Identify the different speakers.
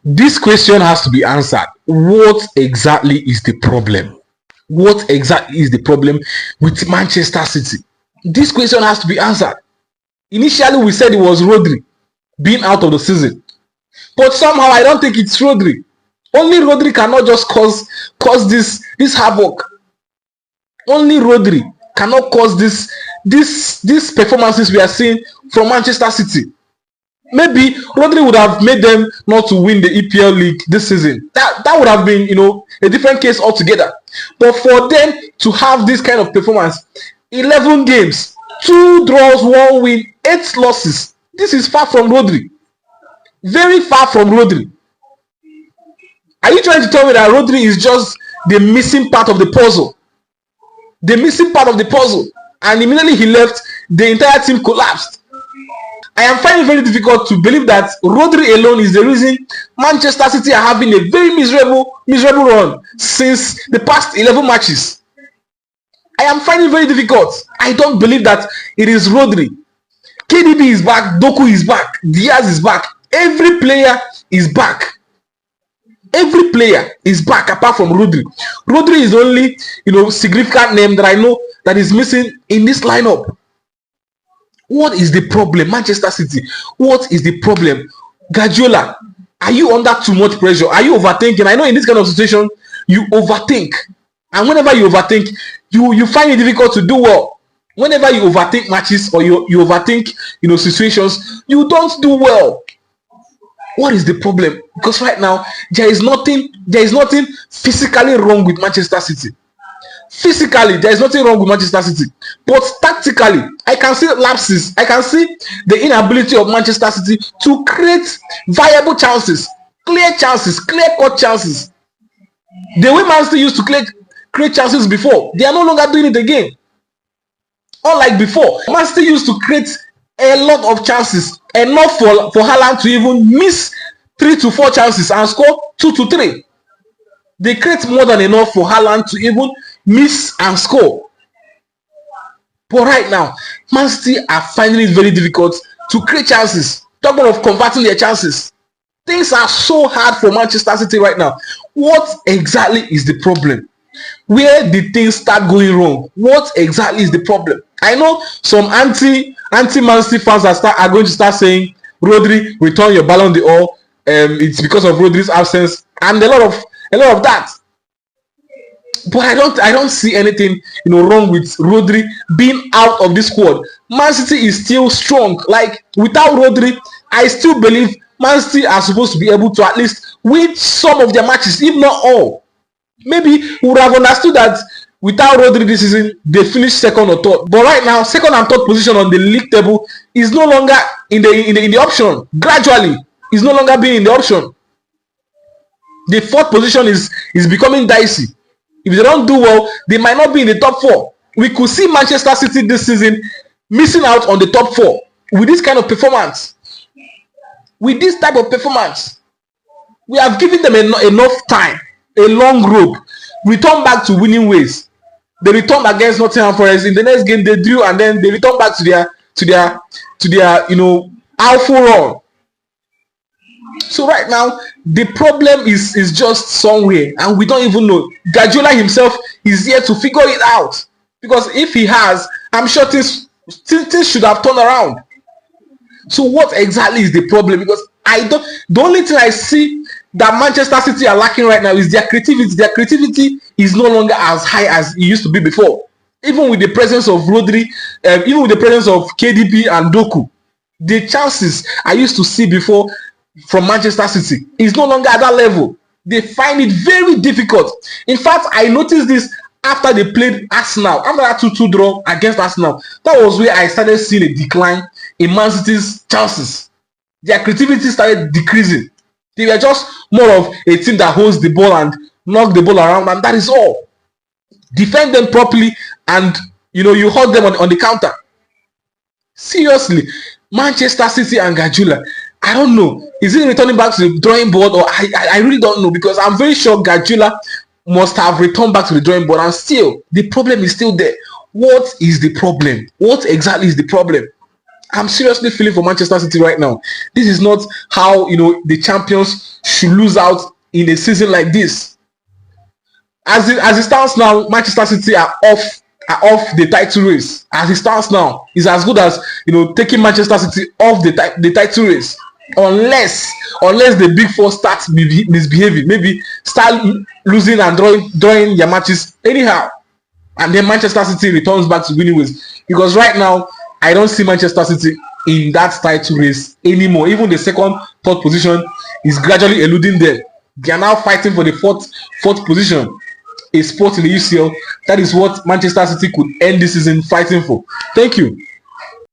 Speaker 1: This question has to be answered. What exactly is the problem? What exactly is the problem with Manchester City? This question has to be answered. Initially, we said it was Rodri being out of the season, but somehow I don't think it's Rodri. Only Rodri cannot just cause this havoc. Only Rodri cannot cause these performances we are seeing from Manchester City. Maybe Rodri would have made them not to win the EPL league this season. That would have been, a different case altogether. But for them to have this kind of performance, 11 games, 2 draws, 1 win, 8 losses. This is far from Rodri. Very far from Rodri. Are you trying to tell me that Rodri is just the missing part of the puzzle? The missing part of the puzzle. And immediately he left, the entire team collapsed. I am finding it very difficult to believe that Rodri alone is the reason Manchester City are having a very miserable run since the past 11 matches. I am finding it very difficult. I don't believe that it is Rodri. KDB is back, Doku is back, Diaz is back. Every player is back. Every player is back apart from Rodri. Rodri is the only significant name that I know that is missing in this lineup. What is the problem, Manchester City? What is the problem? Guardiola, are you under too much pressure? Are you overthinking? I know in this kind of situation, you overthink. And whenever you overthink, you find it difficult to do well. Whenever you overthink matches or you overthink situations, you don't do well. What is the problem? Because right now, there is nothing physically wrong with Manchester City. Physically, there is nothing wrong with Manchester City. But tactically, I can see lapses. I can see the inability of Manchester City to create viable chances, clear-cut chances. The way Man City used to create chances before, they are no longer doing it again. Unlike before, Man City used to create a lot of chances, enough for Haaland to even miss 3 to 4 chances and score 2 to 3. They create more than enough for Haaland to even miss and score. But right now, Man City are finding it very difficult to create chances. Talking of converting their chances. Things are so hard for Manchester City right now. What exactly is the problem? Where did things start going wrong? What exactly is the problem? I know some anti-Man City fans are going to start saying, Rodri, return your Ballon d'Or. It's because of Rodri's absence and a lot of that. But I don't see anything wrong with Rodri being out of this squad. Man City is still strong. Like without Rodri, I still believe Man City are supposed to be able to at least win some of their matches, if not all. Maybe we would have understood that without Rodri this season, they finished second or third. But right now, second and third position on the league table is no longer in the option. Gradually, is no longer being in the option. The fourth position is becoming dicey. If they don't do well, they might not be in the top 4. We could see Manchester City this season missing out on the top 4 with this kind of performance. With this type of performance, we have given them enough time, a long rope, return back to winning ways. They returned against Nottingham Forest. In the next game, they drew, and then they returned back to their awful run. So right now, the problem is just somewhere, and we don't even know. Guardiola himself is here to figure it out, because if he has, I'm sure things should have turned around. So what exactly is the problem? Because the only thing I see that Manchester City are lacking right now is their creativity. Their creativity is no longer as high as it used to be before. Even with the presence of Rodri, even with the presence of KDB and Doku, the chances I used to see before from Manchester City is no longer at that level. They find it very difficult. In fact, I noticed this after they played Arsenal. After that 2-2 draw against Arsenal, that was where I started seeing a decline in Man City's chances. Their creativity started decreasing. They were just more of a team that holds the ball and knock the ball around, and that is all. Defend them properly, and you hold them on the counter. Seriously, Manchester City and Guardiola, I don't know. Is he returning back to the drawing board, or I really don't know, because I'm very sure Guardiola must have returned back to the drawing board, and still the problem is still there. What is the problem? What exactly is the problem? I'm seriously feeling for Manchester City right now. This is not how the champions should lose out in a season like this. As it stands now, Manchester City are off the title race. As it stands now, it's as good as taking Manchester City off the title race, unless the big four starts misbehaving, maybe start losing and drawing their matches anyhow, and then Manchester City returns back to winning ways. Because right now, I don't see Manchester City in that title race anymore. Even the second, third position is gradually eluding them. They are now fighting for the fourth position, a spot in the UCL. That is what Manchester City could end this season fighting for. Thank you.